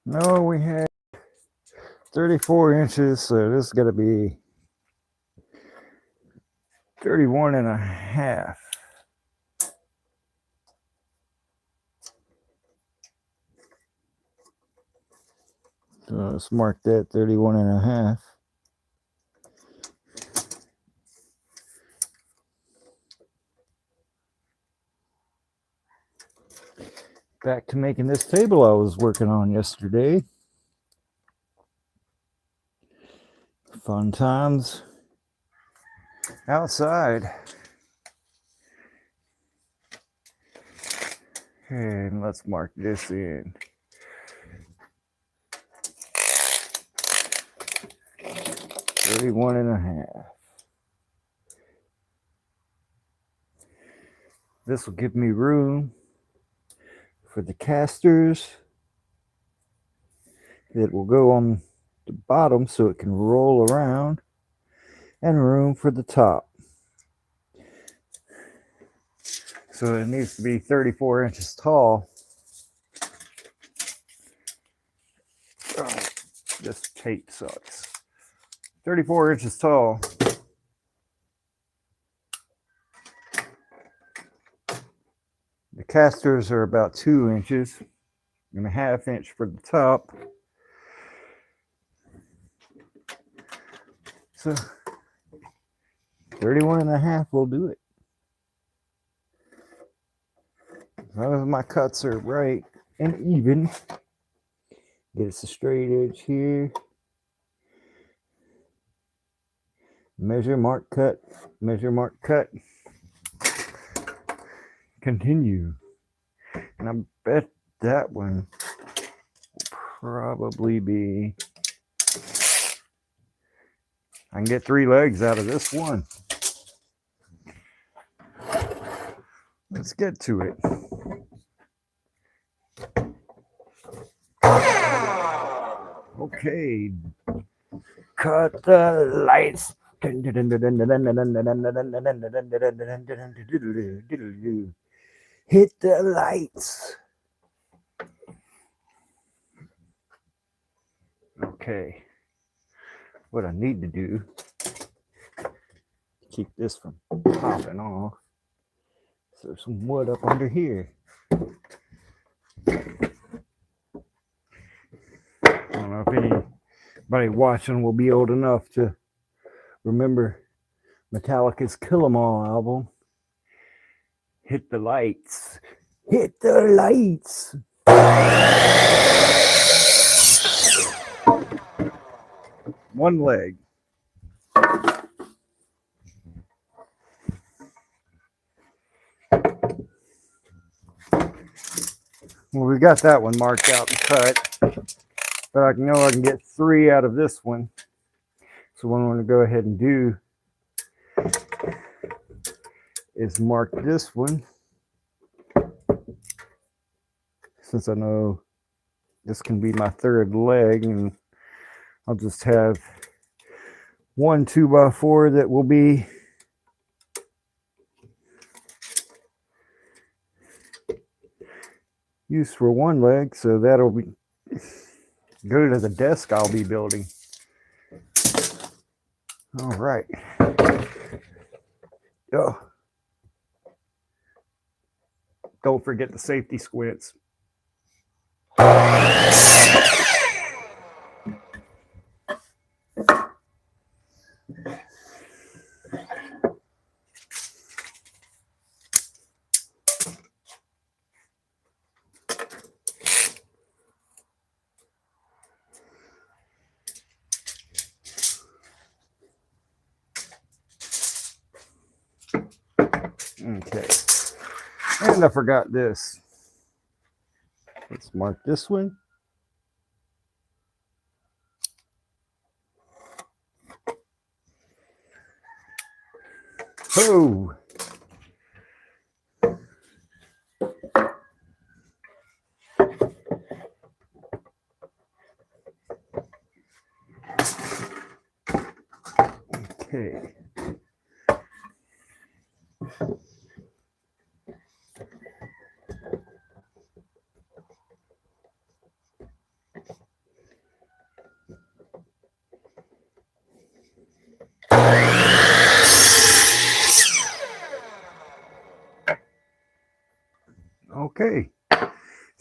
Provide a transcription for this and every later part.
No, we had 34 inches, so this is going to be 31 and a half. So let's mark that 31 and a half. Back to making this table I was working on yesterday. Fun times outside. And let's mark this in. 31 and a half. This will give me room for the casters that will go on the bottom so it can roll around, and room for the top. So it needs to be 34 inches tall. Oh, this tape sucks. 34 inches tall. The casters are about 2 inches and a half inch for the top. So 31 and a half will do it. As long as my cuts are right and even. Get us a straight edge here. Measure, mark, cut. Measure, mark, cut. Continue. And I bet that one will probably be... I can get 3 legs out of this one. Let's get to it. Okay. Cut the lights. Hit the lights. Okay. What I need to do to keep this from popping off. So there's some wood up under here. I don't know if anybody watching will be old enough to remember Metallica's Kill 'Em All album. Hit the lights. Hit the lights. One leg. Well, we got that one marked out and cut, but I know I can get 3 out of this one. So what I'm going to go ahead and do is mark this one, since I know this can be my 3rd leg, and I'll just have one 2x4 that will be used for one leg, so that'll be go to the desk I'll be building. All right. Oh. Don't forget the safety squints. Okay. And I forgot this. Let's mark this one. Oh. Okay.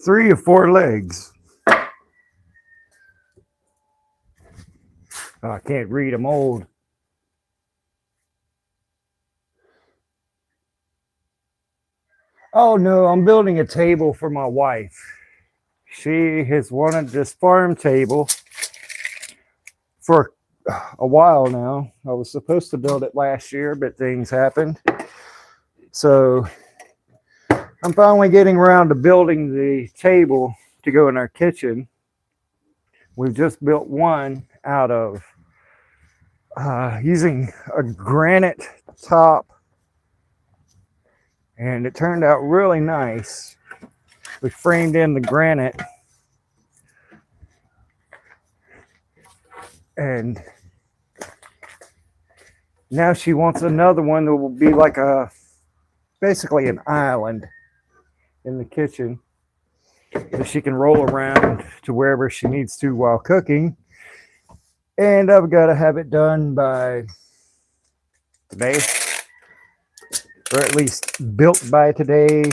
3 or 4 legs. Oh, I can't read. I'm old. Oh no, I'm building a table for my wife. She has wanted this farm table for a while now. I was supposed to build it last year, but things happened. So I'm finally getting around to building the table to go in our kitchen. We've just built one out of using a granite top, and it turned out really nice. We framed in the granite, and now she wants another one that will be like basically an island in the kitchen that she can roll around to wherever she needs to while cooking. And I've got to have it done by today, or at least built by today,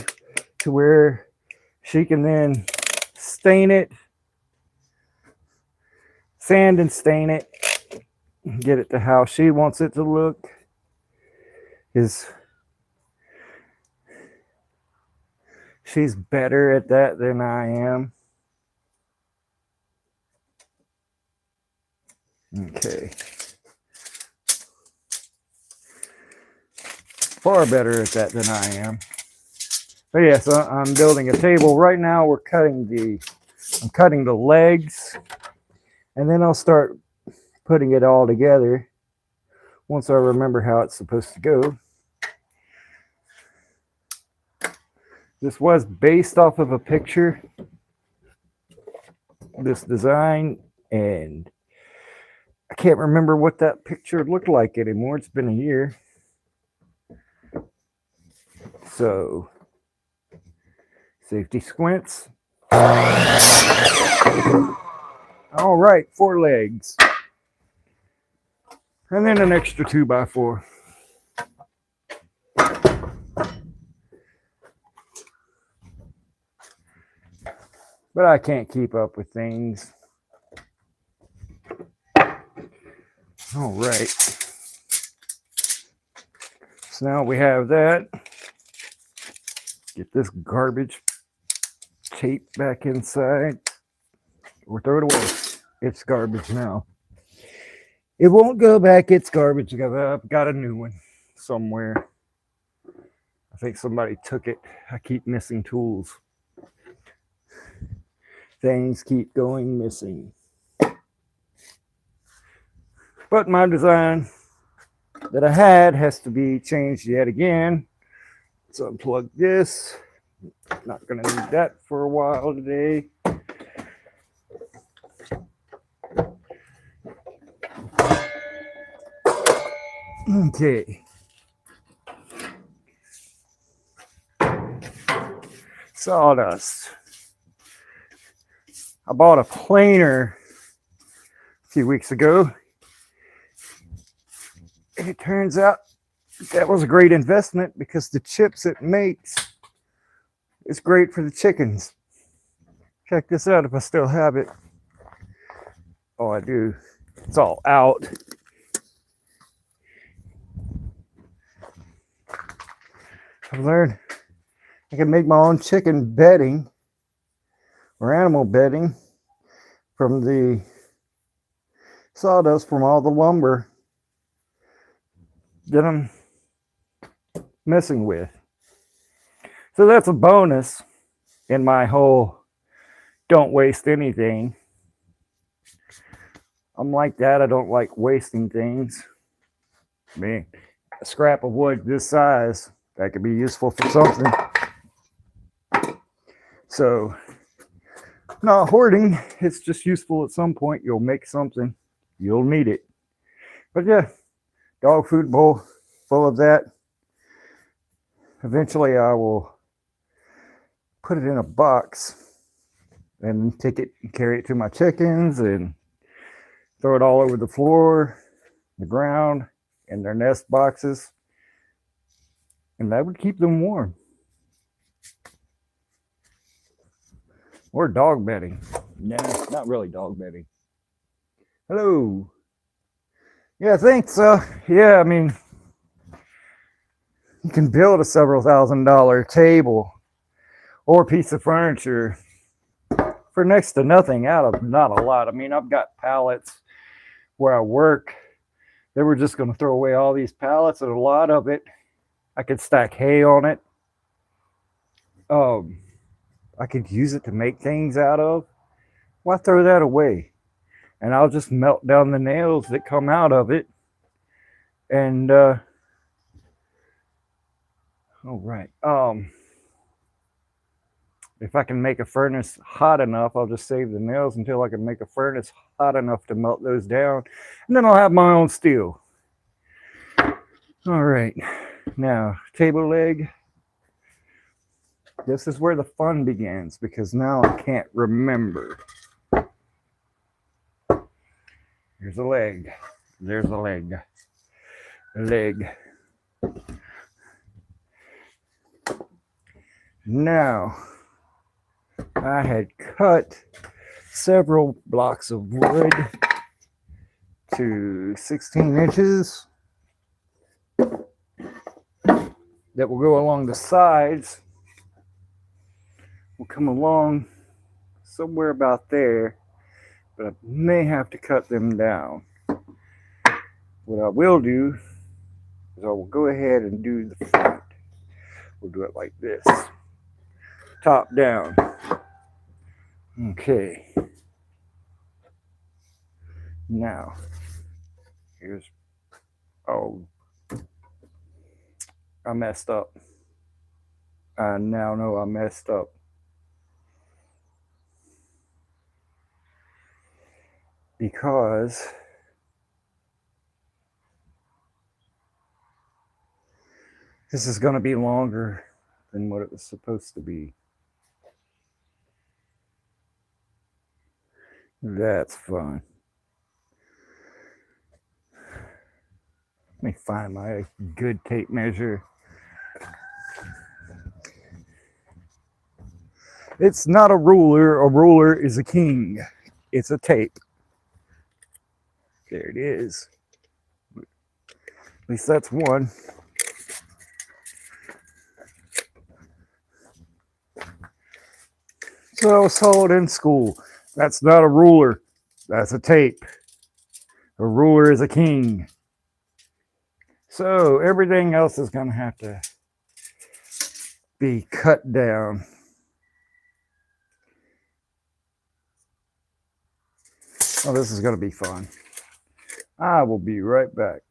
to where she can then stain it, sand and stain it, get it to how she wants it to look. She's better at that than I am. Okay. Far better at that than I am. But yeah, so I'm building a table. Right now I'm cutting the legs, and then I'll start putting it all together once I remember how it's supposed to go. This was based off of a picture, this design, and I can't remember what that picture looked like anymore. It's been a year. So, safety squints. All right, 4 legs. And then an extra 2x4. But I can't keep up with things. All right. So now we have that. Get this garbage tape back inside, or throw it away. It's garbage now. It won't go back. It's garbage because I've got a new one somewhere. I think somebody took it. I keep missing tools. Things keep going missing. But my design that I had has to be changed yet again. Let's unplug this. Not going to need that for a while today. Okay. Sawdust. I bought a planer a few weeks ago, and it turns out that was a great investment because the chips it makes is great for the chickens. Check this out if I still have it. Oh, I do. It's all out. I've learned I can make my own chicken bedding or animal bedding from the sawdust from all the lumber that I'm messing with. So that's a bonus in my whole don't waste anything. I'm like that. I don't like wasting things. I mean, a scrap of wood this size, that could be useful for something. So, not hoarding. It's just useful at some point. You'll make something. You'll need it. But yeah, dog food bowl full of that. Eventually I will put it in a box and take it and carry it to my chickens and throw it all over the floor, the ground, in their nest boxes. And that would keep them warm. or dog bedding. No, not really dog bedding. Hello. Yeah, I think so. Yeah, I mean, you can build a several $1,000 table or piece of furniture for next to nothing out of not a lot. I mean, I've got pallets where I work. They were just going to throw away all these pallets, and a lot of it, I could stack hay on it. I could use it to make things out of. Why throw that away? And I'll just melt down the nails that come out of it. And oh right. If I can make a furnace hot enough, I'll just save the nails until I can make a furnace hot enough to melt those down, and then I'll have my own steel. All right, now table leg. This is where the fun begins, because now I can't remember. Here's a leg. There's a leg. A leg. Now, I had cut several blocks of wood to 16 inches that will go along the sides. Will come along somewhere about there, but I may have to cut them down. What I will do is I will go ahead and do the front. We'll do it like this, top down. Okay. Now, here's, oh, I messed up. I now know I messed up. Because this is going to be longer than what it was supposed to be. That's fun. Let me find my good tape measure. It's not a ruler. A ruler is a king. It's a tape. There it is. At least that's one. So I was told in school, that's not a ruler. That's a tape. A ruler is a king. So everything else is going to have to be cut down. Oh, this is going to be fun. I will be right back.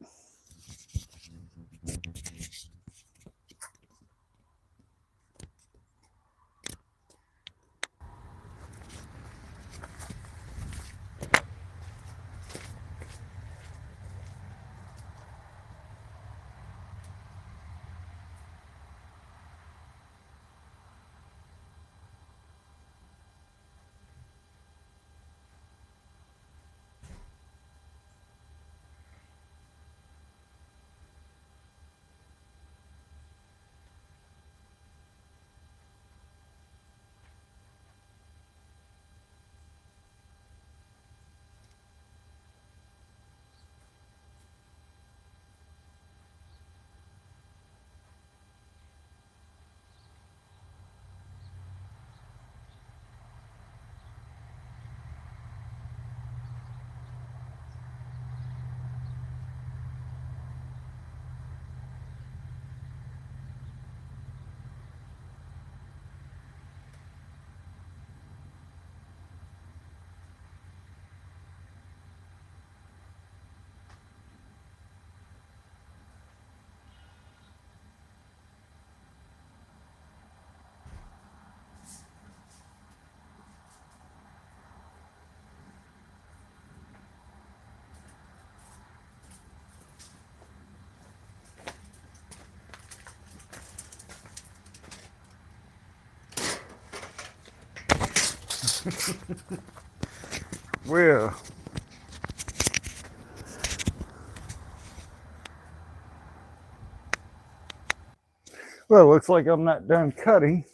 Well, it looks like I'm not done cutting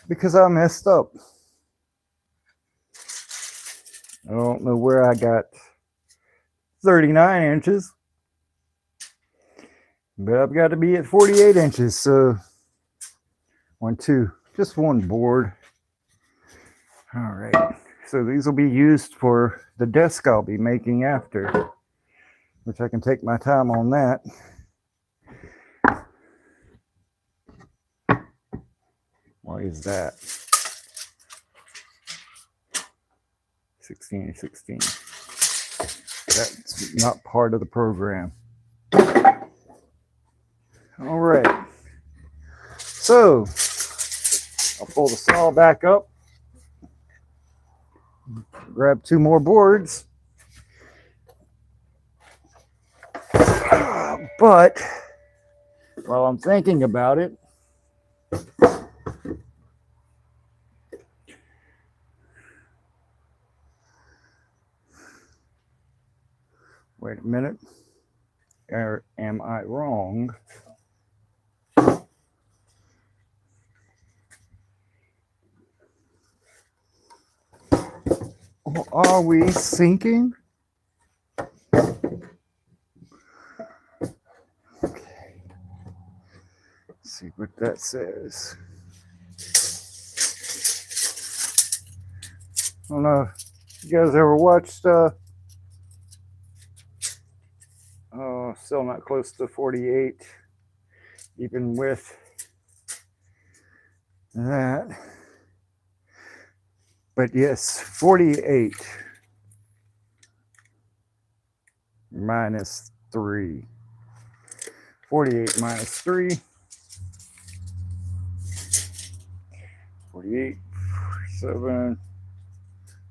because I messed up. I don't know where I got 39 inches, but I've got to be at 48 inches. So just one board. All right. So these will be used for the desk I'll be making after, which I can take my time on that. Why is that? 16. That's not part of the program. All right. So I'll pull the saw back up, grab 2 more boards. But while I'm thinking about it, wait a minute. Or am I wrong? Or are we sinking? Okay. Let's see what that says. I don't know if you guys ever watched still not close to 48, even with that. But yes, 48 minus 3. 48 minus 3. 48, 7,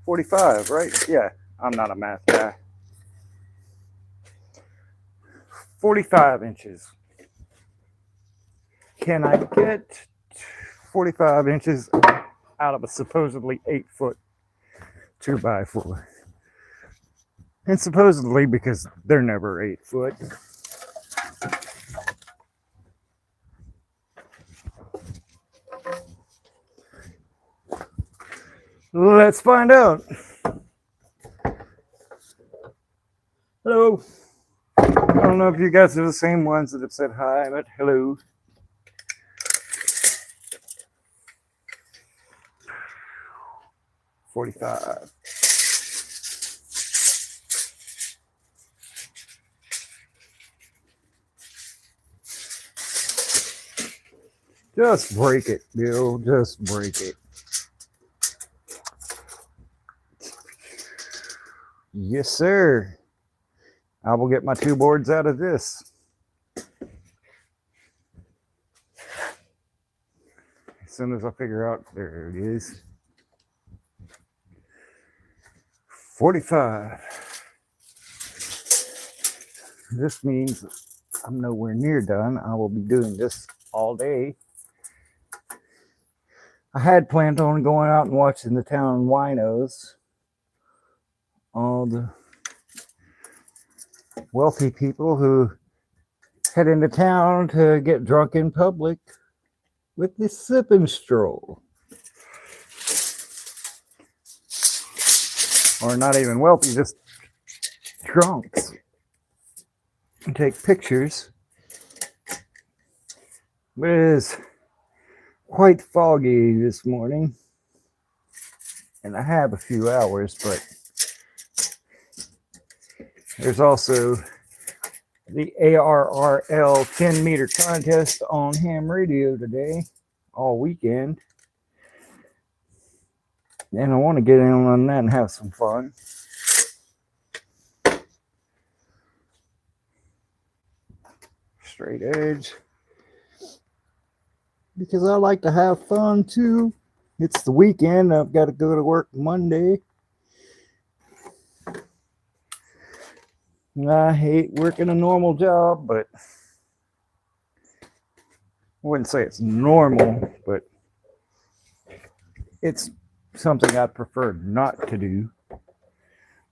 45, right? Yeah, I'm not a math guy. 45 inches. Can I get 45 inches out of a supposedly 8-foot 2x4? And supposedly because they're never 8 foot. Let's find out. Hello. I don't know if you guys are the same ones that have said hi, but hello. $45. Just break it, Bill. Just break it. Yes, sir. I will get my 2 boards out of this. As soon as I figure out, there it is. 45. This means I'm nowhere near done. I will be doing this all day. I had planned on going out and watching the town winos. All the wealthy people who head into town to get drunk in public with the sip and stroll. Or not even wealthy, just drunks. And take pictures. But it is quite foggy this morning. And I have a few hours, but there's also the ARRL 10-meter contest on ham radio today, all weekend. And I want to get in on that and have some fun. Straight edge. Because I like to have fun too. It's the weekend. I've got to go to work Monday. I hate working a normal job, but I wouldn't say it's normal, but it's something I prefer not to do.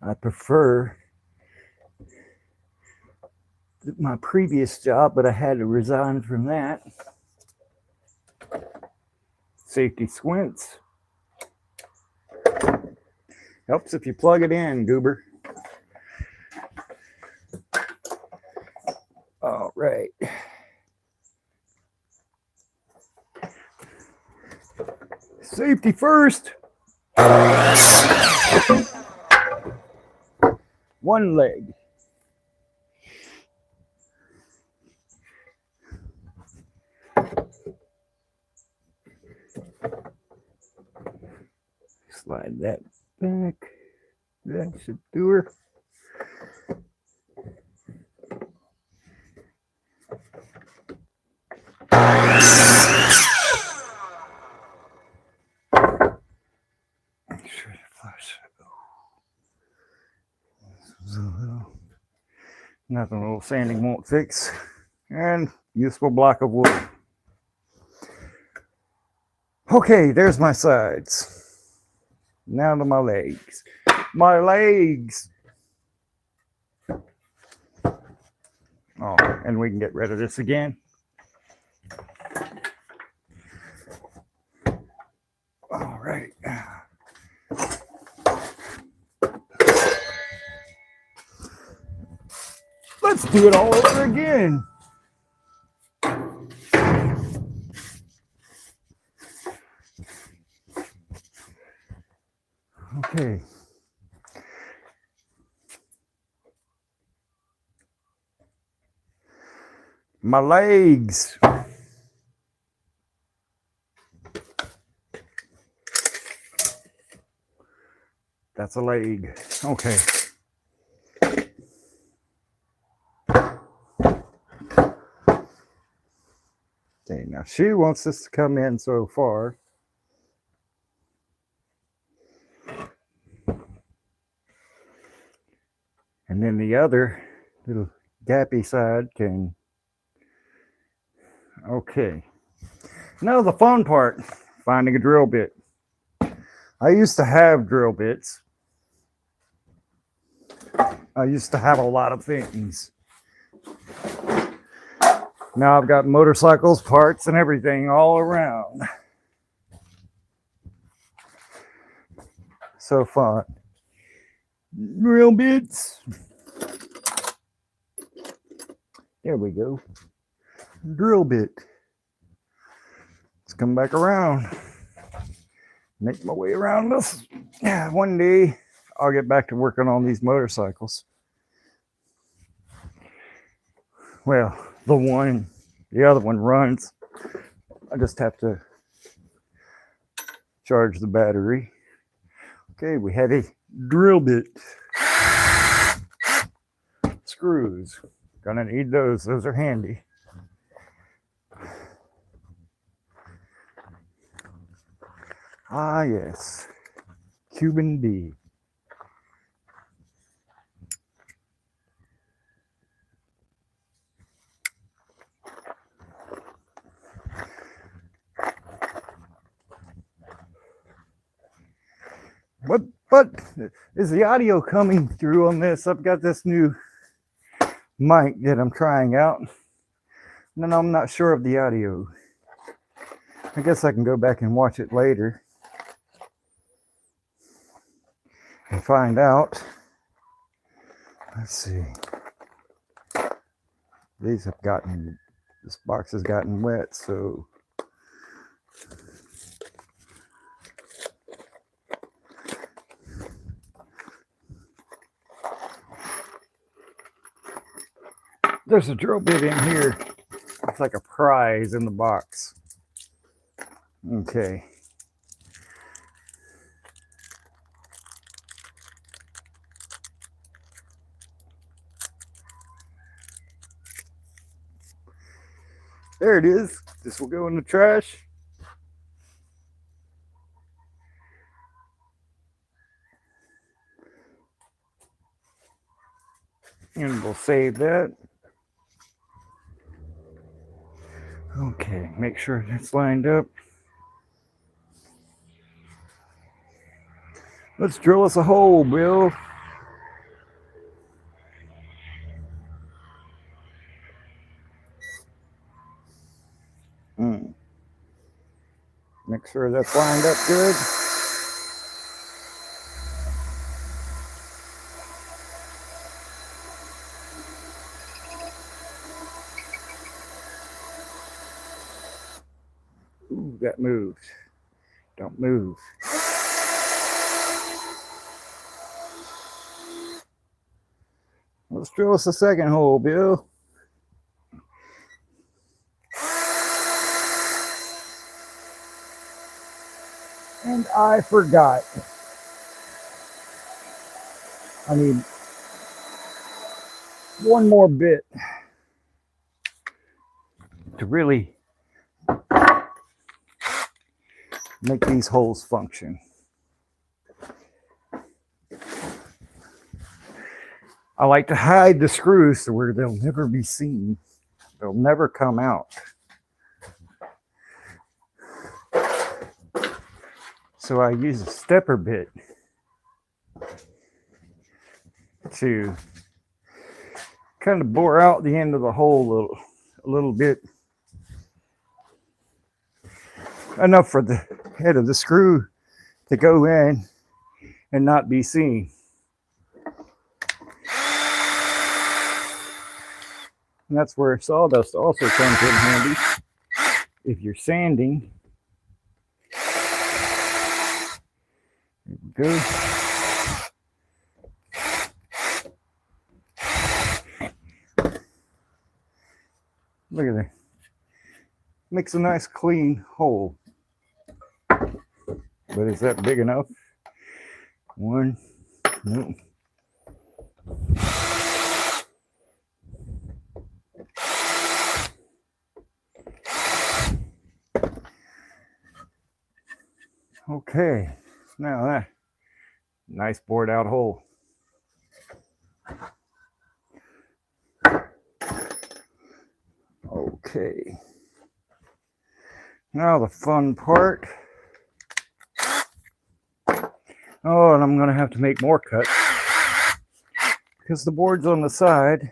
I prefer my previous job, but I had to resign from that. Safety squints. Helps if you plug it in, goober. All right. Safety first. One leg. Slide that back. That should do her. Make sure to flush. Nothing a little sanding won't fix. And useful block of wood. Okay, there's my sides. Now to my legs. My legs. Oh, and we can get rid of this again. All right. Let's do it all over again. Okay. My legs. That's a leg. Okay. Okay, now she wants this to come in so far. And then the other little gappy side can. Okay. Now the fun part, finding a drill bit. I used to have drill bits. I used to have a lot of things. Now I've got motorcycles, parts, and everything all around. So fun. Drill bits. There we go. Drill bit. Let's come back around. Make my way around this. Yeah, one day I'll get back to working on these motorcycles. Well, the other one runs. I just have to charge the battery. Okay, we have a drill bit. Screws. Gonna need those. Those are handy. Ah, yes. Cuban B. But is the audio coming through on this? I've got this new mic that I'm trying out. And I'm not sure of the audio. I guess I can go back and watch it later and find out. Let's see. This box has gotten wet, so there's a drill bit in here. It's like a prize in the box. Okay. There it is. This will go in the trash. And we'll save that. Okay, make sure that's lined up. Let's drill us a hole, Bill. Make sure that's lined up good. that moved. Don't move. Let's drill us a second hole, Bill. And I forgot. I need one more bit to really make these holes function. I like to hide the screws so where they'll never be seen. They'll never come out. So I use a stepper bit to kind of bore out the end of the hole a little bit. Enough for the head of the screw to go in and not be seen. And that's where sawdust also comes in handy if you're sanding. There we go. Look at that. Makes a nice clean hole. But is that big enough? One, no. Okay, now that nice bored out hole. Okay, now the fun part. Oh, and I'm gonna have to make more cuts because the board's on the side.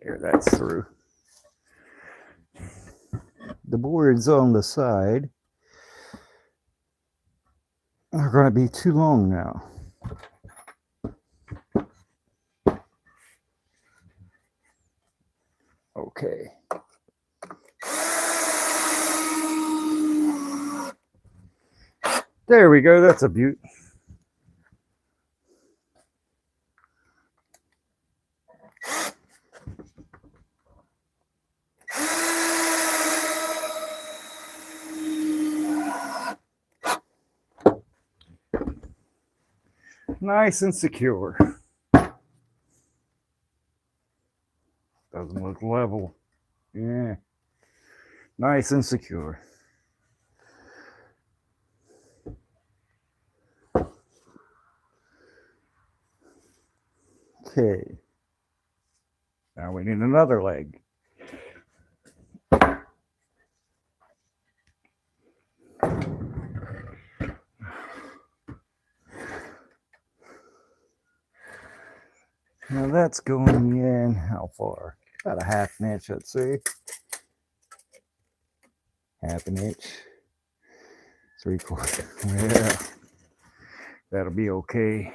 There, that's through. The boards on the side are going to be too long now. Okay. There we go. That's a beaut. Nice and secure. Doesn't look level. Yeah. Nice and secure. Okay. Now we need another leg. Now that's going in how far? About a half an inch, I'd say. Half an inch. 3/4. Yeah. That'll be okay.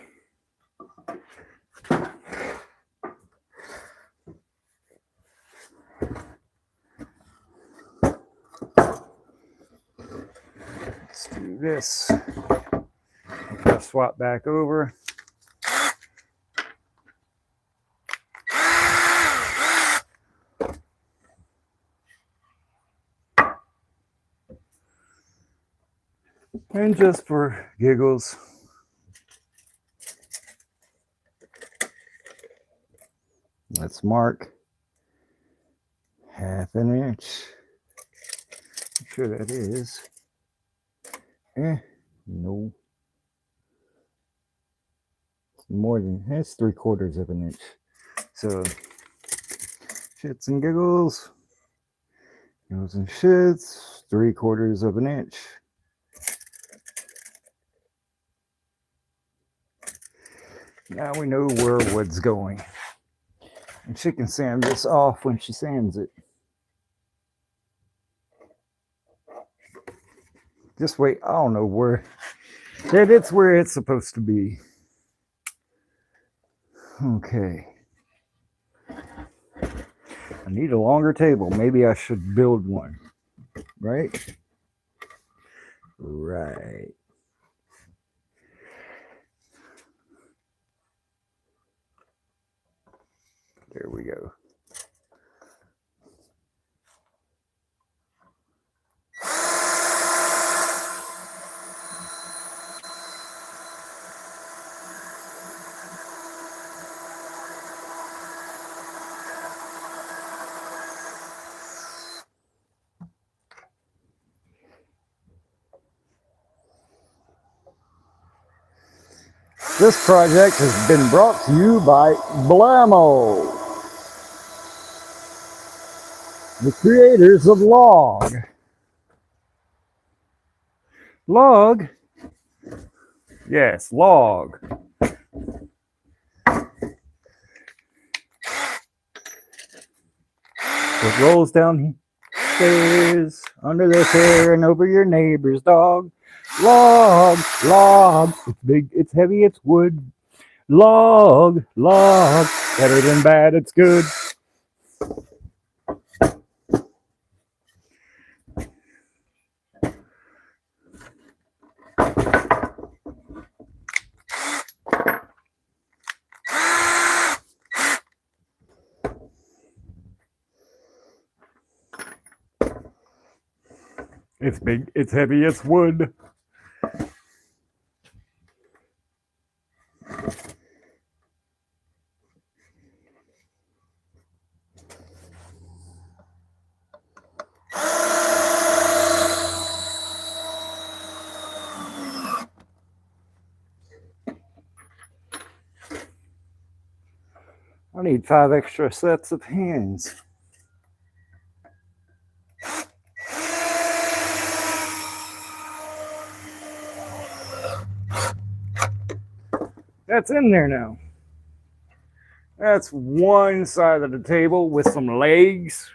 Let's do this. I'll swap back over. And just for giggles, let's mark half an inch. I'm sure that is. No. More than, that's 3/4 of an inch. So, shits and giggles, goes and shits, 3/4 of an inch. Now we know where wood's going. And she can sand this off when she sands it. Just wait, I don't know where. It's where it's supposed to be. Okay. I need a longer table. Maybe I should build one. Right? Right. There we go. This project has been brought to you by Blammo, the creators of Log. Log? Yes, Log. It rolls down stairs, under the chair, and over your neighbor's dog. Log, log. It's big, it's heavy, it's wood. Log, log. Better than bad, it's good. It's big, it's heavy, it's wood. I need 5 extra sets of hands. That's in there now. That's one side of the table with some legs.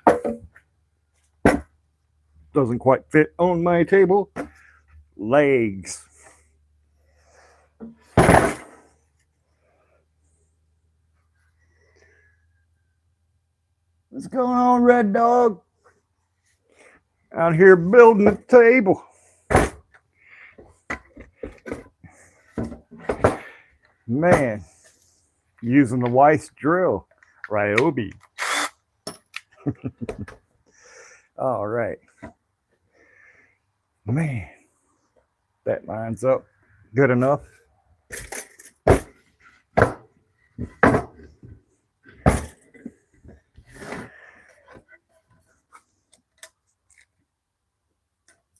Doesn't quite fit on my table. Legs. What's going on, Red Dog? Out here building a table. Man, using the Weiss drill. Ryobi. All right. Man, that lines up good enough.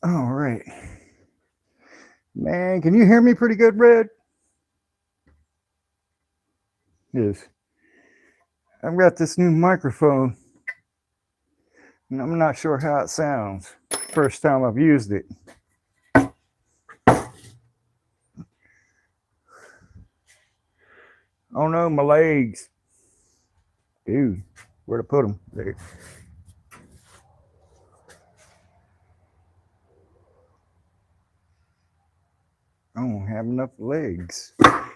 All right. Man, can you hear me pretty good, Red? Yes. I've got this new microphone, and I'm not sure how it sounds. First time I've used it. Oh no, my legs. Dude, where to put them? There. I don't have enough legs.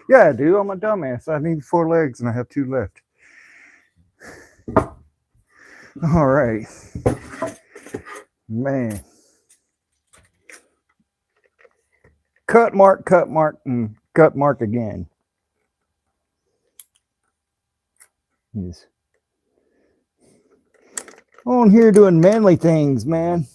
Yeah, I do. I'm a dumbass. I need 4 legs and I have 2 left. All right. Man. Cut mark, and cut mark again. Yes. On here doing manly things, man.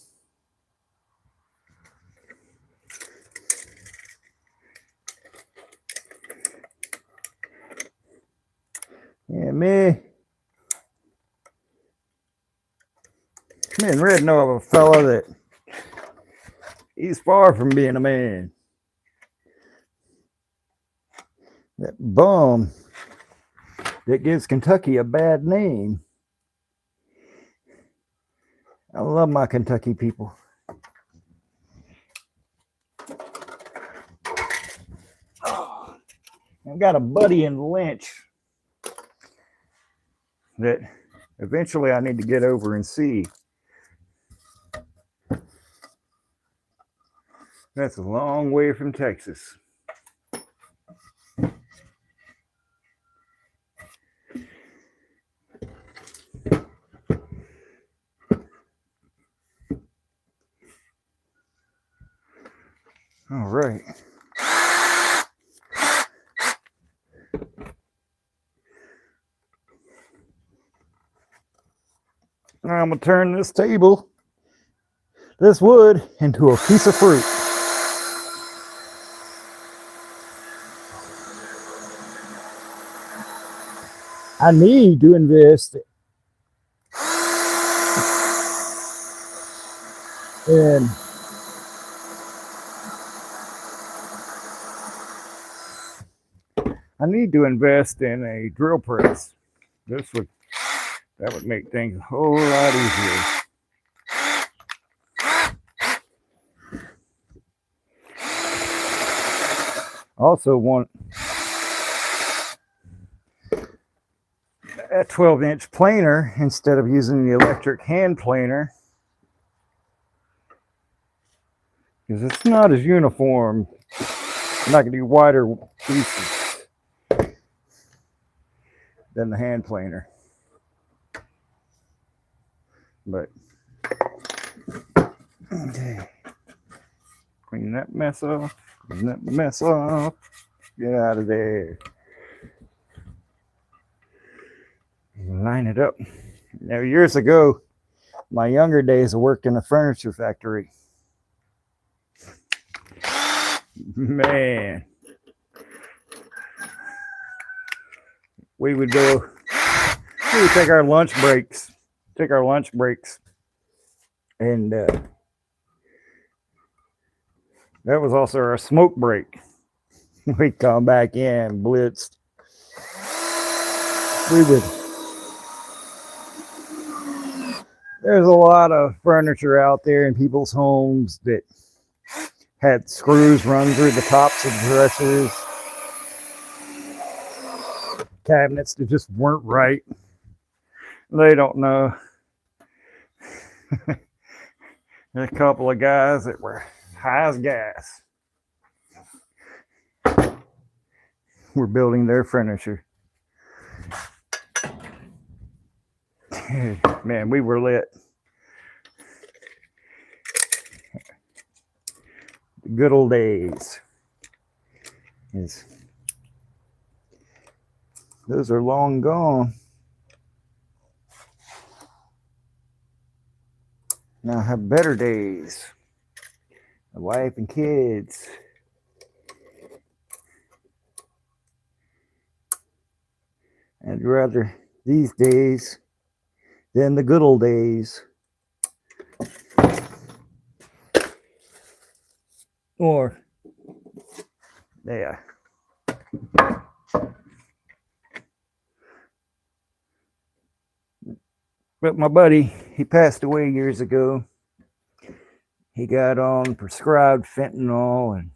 Yeah, me and Red know of a fella that he's far from being a man. That bum that gives Kentucky a bad name. I love my Kentucky people. Oh, I've got a buddy in Lynch that eventually I need to get over and see. That's a long way from Texas. All right. Now I'm going to turn this table, this wood, into a piece of fruit. I need to invest in a drill press. That would make things a whole lot easier. Also want a 12-inch planer instead of using the electric hand planer, because it's not as uniform. I'm not going to do wider pieces than the hand planer. But okay. Clean that mess off. Clean that mess off. Get out of there. Line it up. Now, years ago, my younger days, I worked in a furniture factory. Man, we would take our lunch breaks, and that was also our smoke break. We'd come back in, blitzed. There's a lot of furniture out there in people's homes that had screws run through the tops of dressers, cabinets that just weren't right. They don't know. There's a couple of guys that were high as gas. Were building their furniture. Man, we were lit. The good old days. Those are long gone. Now I have better days. A wife and kids. I'd rather these days than the good old days. Or, yeah. But my buddy, he passed away years ago. He got on prescribed fentanyl, and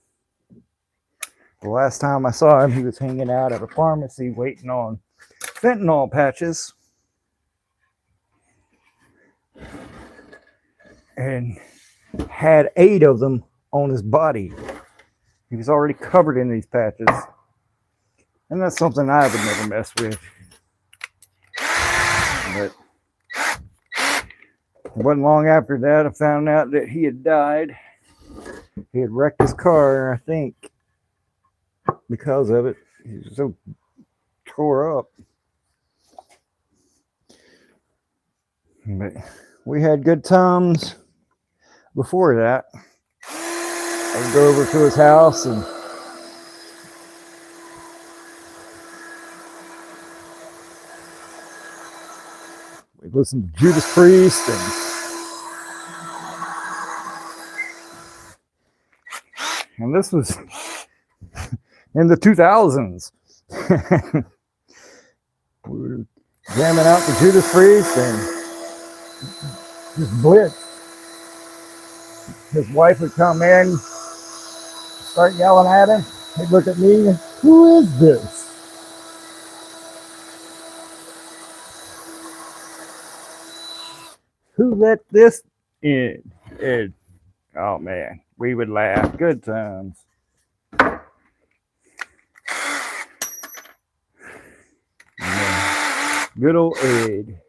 the last time I saw him, he was hanging out at a pharmacy waiting on fentanyl patches. And had 8 of them on his body. He was already covered in these patches. And that's something I would never mess with. But it wasn't long after that I found out that he had died. He had wrecked his car, I think, because of it. He was so tore up. But we had good times before that. I would go over to his house and we'd listen to Judas Priest and this was in the 2000s. We were jamming out to Judas Priest and just blitz. His wife would come in, start yelling at him. He'd look at me, who is this? Who let this in? Oh man, we would laugh. Good times. Yeah. Good old Ed.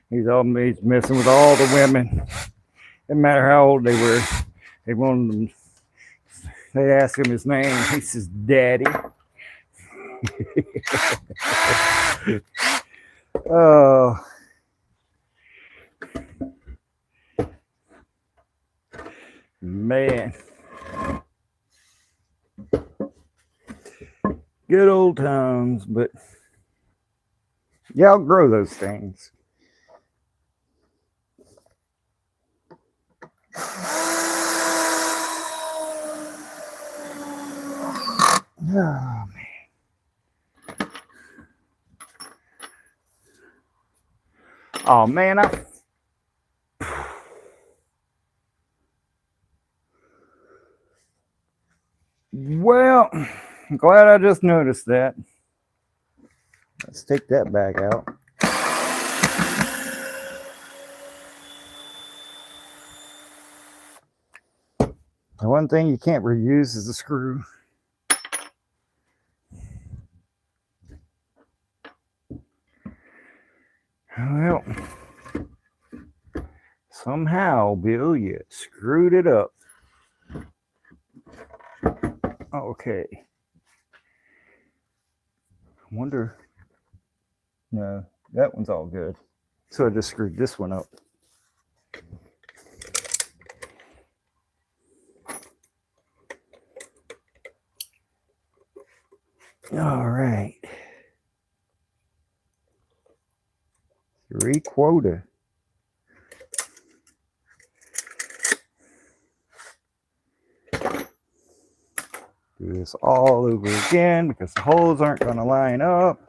He's messing with all the women. Didn't matter how old they were. They wanted them. They asked him his name. He says, "Daddy." Oh, man. Good old times, but y'all grow those things. Oh, man. Oh, man. Well, I'm glad I just noticed that. Let's take that back out. The one thing you can't reuse is the screw. Well, somehow, Bill, you screwed it up. Okay. I wonder. No, that one's all good. So I just screwed this one up. All right. 3/4. Do this all over again because the holes aren't going to line up.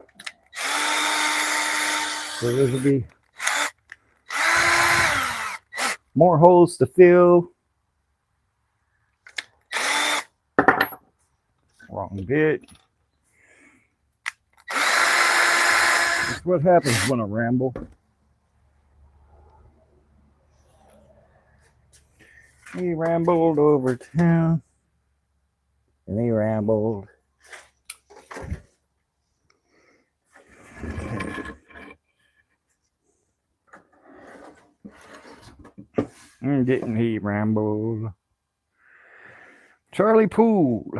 So there will be more holes to fill. Wrong bit. That's what happens when I ramble. He rambled over town. And he rambled. And didn't he ramble? Charlie Poole.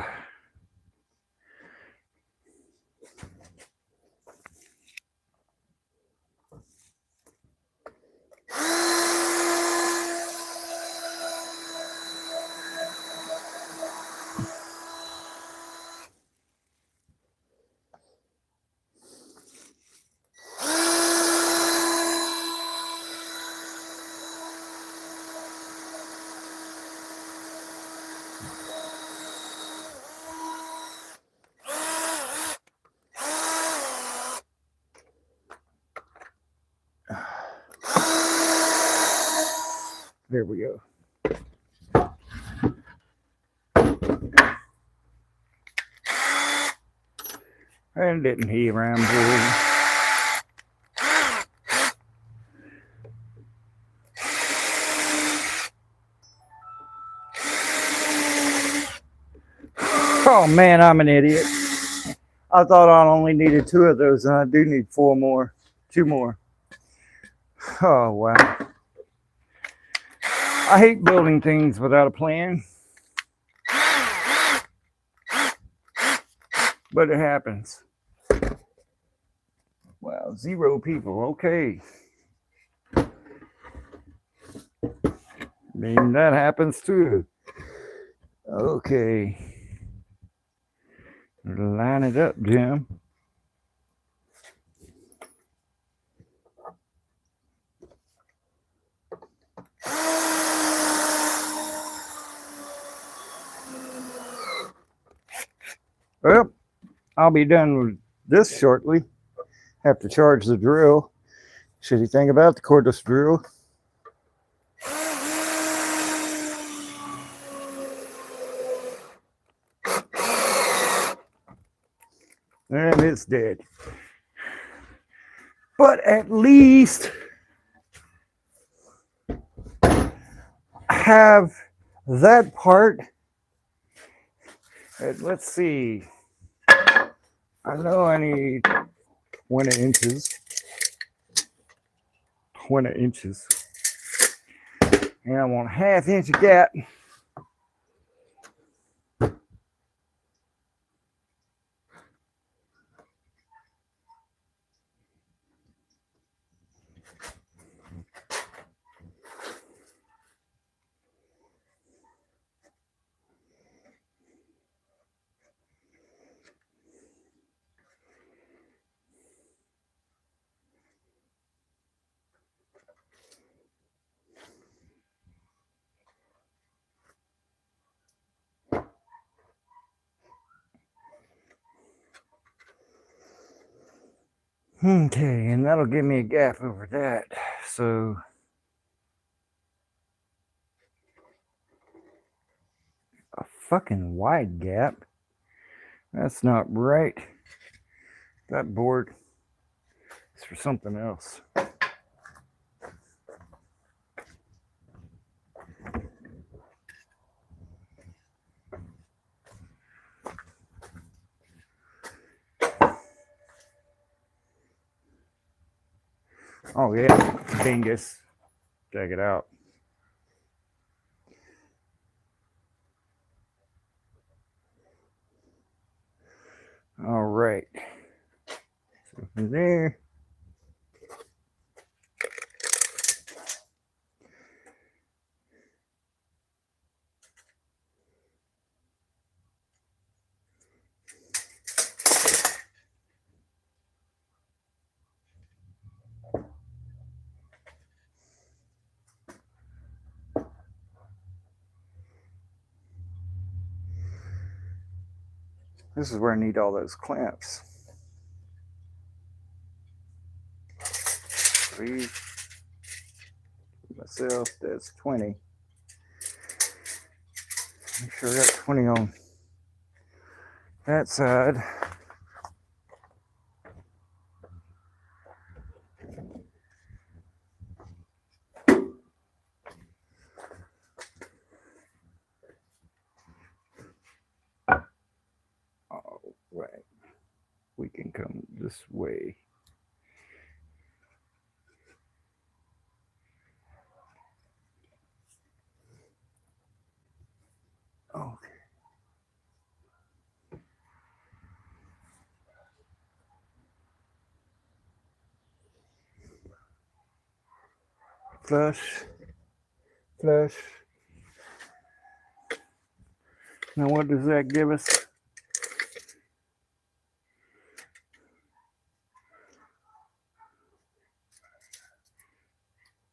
There we go. And didn't he ramble? Oh man, I'm an idiot. I thought I only needed 2 of those, and I do need 4 more. 2 more. Oh wow. I hate building things without a plan. But it happens. Wow, 0 people. Okay. I mean, that happens too. Okay. Line it up, Jim. Well, I'll be done with this shortly. Have to charge the drill. Shitty thing about the cordless drill. And it's dead. But at least have that part. And let's see. I know I need 20 inches. 20 inches. And I want a 1/2 inch gap. Okay, and that'll give me a gap over that. So a fucking wide gap. That's not right. That board is for something else. Oh yeah, dingus. Check it out. All right. So from there. This is where I need all those clamps. 3 myself, that's 20. Make sure I got 20 on that side. All right. We can come this way. Okay. Flush. Flush. Now what does that give us?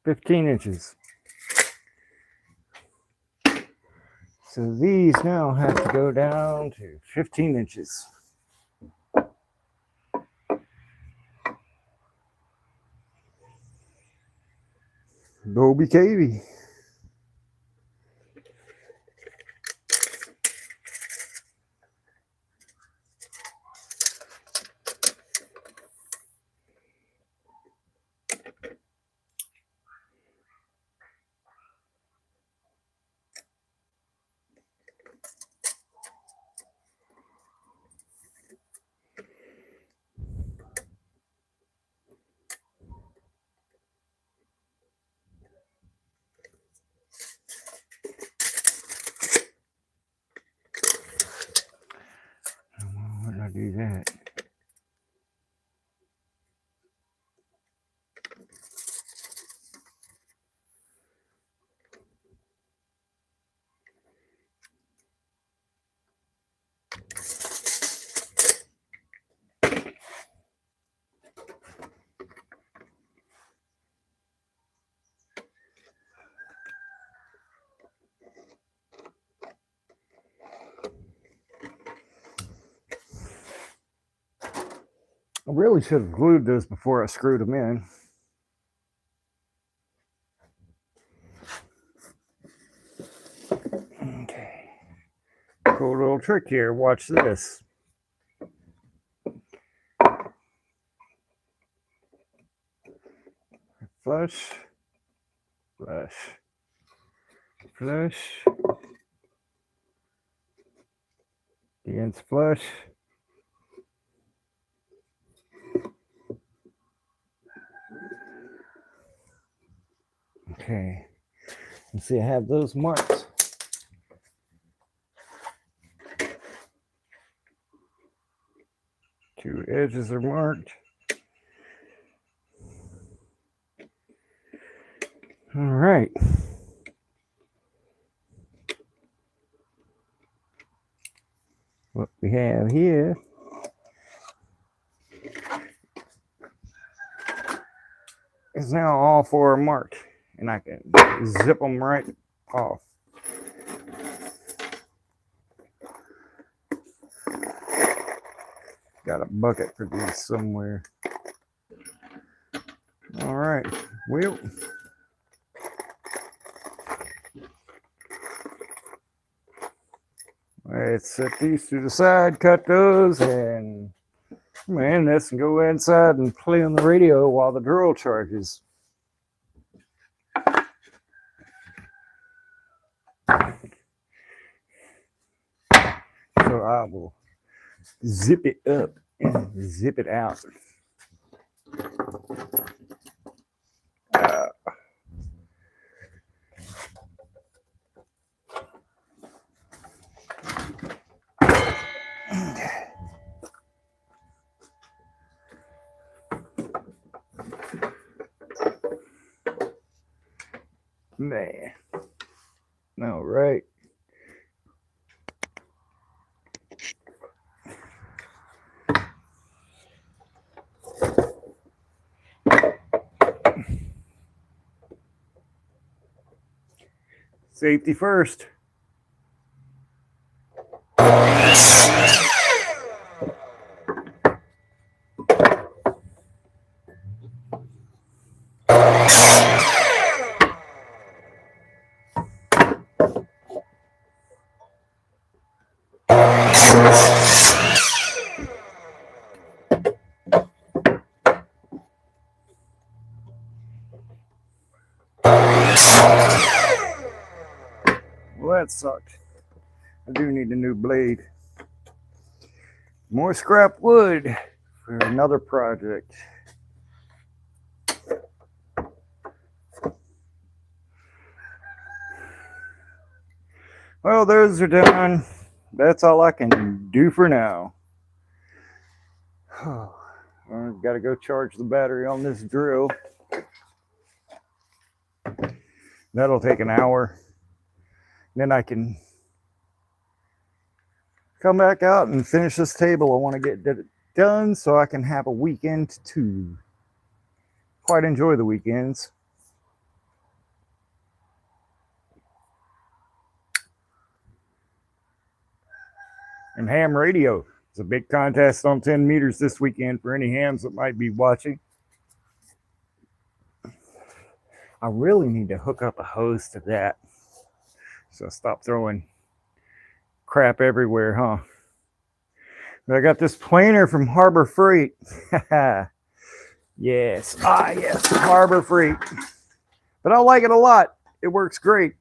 15 inches. So these now have to go down to 15 inches. Bobby Cavey. Why did I do that? I really should have glued those before I screwed them in. Okay. Cool little trick here. Watch this. Flush. Flush. Flush. The ends flush. Okay. And see, I have those marks. Two edges are marked. All right. What we have here is now all four are marked, and I can zip them right off. Got a bucket for these somewhere. All right, well, let's set these to the side, cut those, and man, let's go inside and play on the radio while the drill charges. So I will zip it up and zip it out. Man, all right. Safety first. Well, that sucked. I do need a new blade. More scrap wood for another project. Well, those are done. That's all I can do for now. I've got to go charge the battery on this drill. That'll take an hour. Then I can come back out and finish this table. I want to get it done so I can have a weekend to quite enjoy the weekends. And ham radio. It's a big contest on 10 meters this weekend for any hams that might be watching. I really need to hook up a hose to that. So stop throwing crap everywhere, huh? But I got this planer from Harbor Freight. Yes. Yes, Harbor Freight. But I like it a lot. It works great.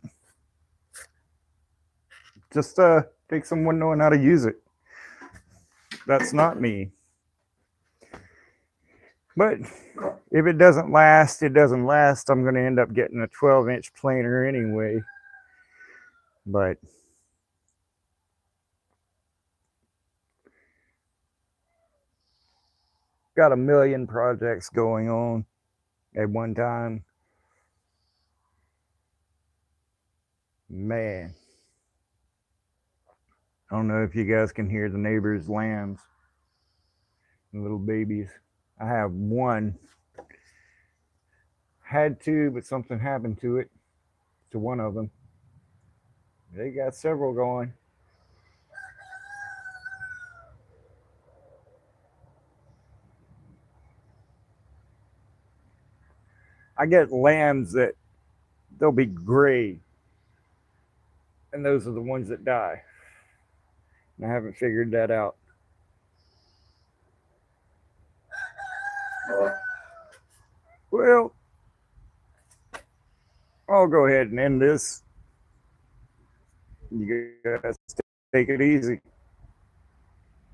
Just take someone knowing how to use it. That's not me. But if it doesn't last, it doesn't last. I'm going to end up getting a 12-inch planer anyway. But got a million projects going on at one time. Man. I don't know if you guys can hear the neighbors' lambs, the little babies. I have one. Had two, but something happened to it, to one of them. They got several going. I get lambs that they'll be gray, and those are the ones that die. And I haven't figured that out. Well, I'll go ahead and end this. You guys take it easy.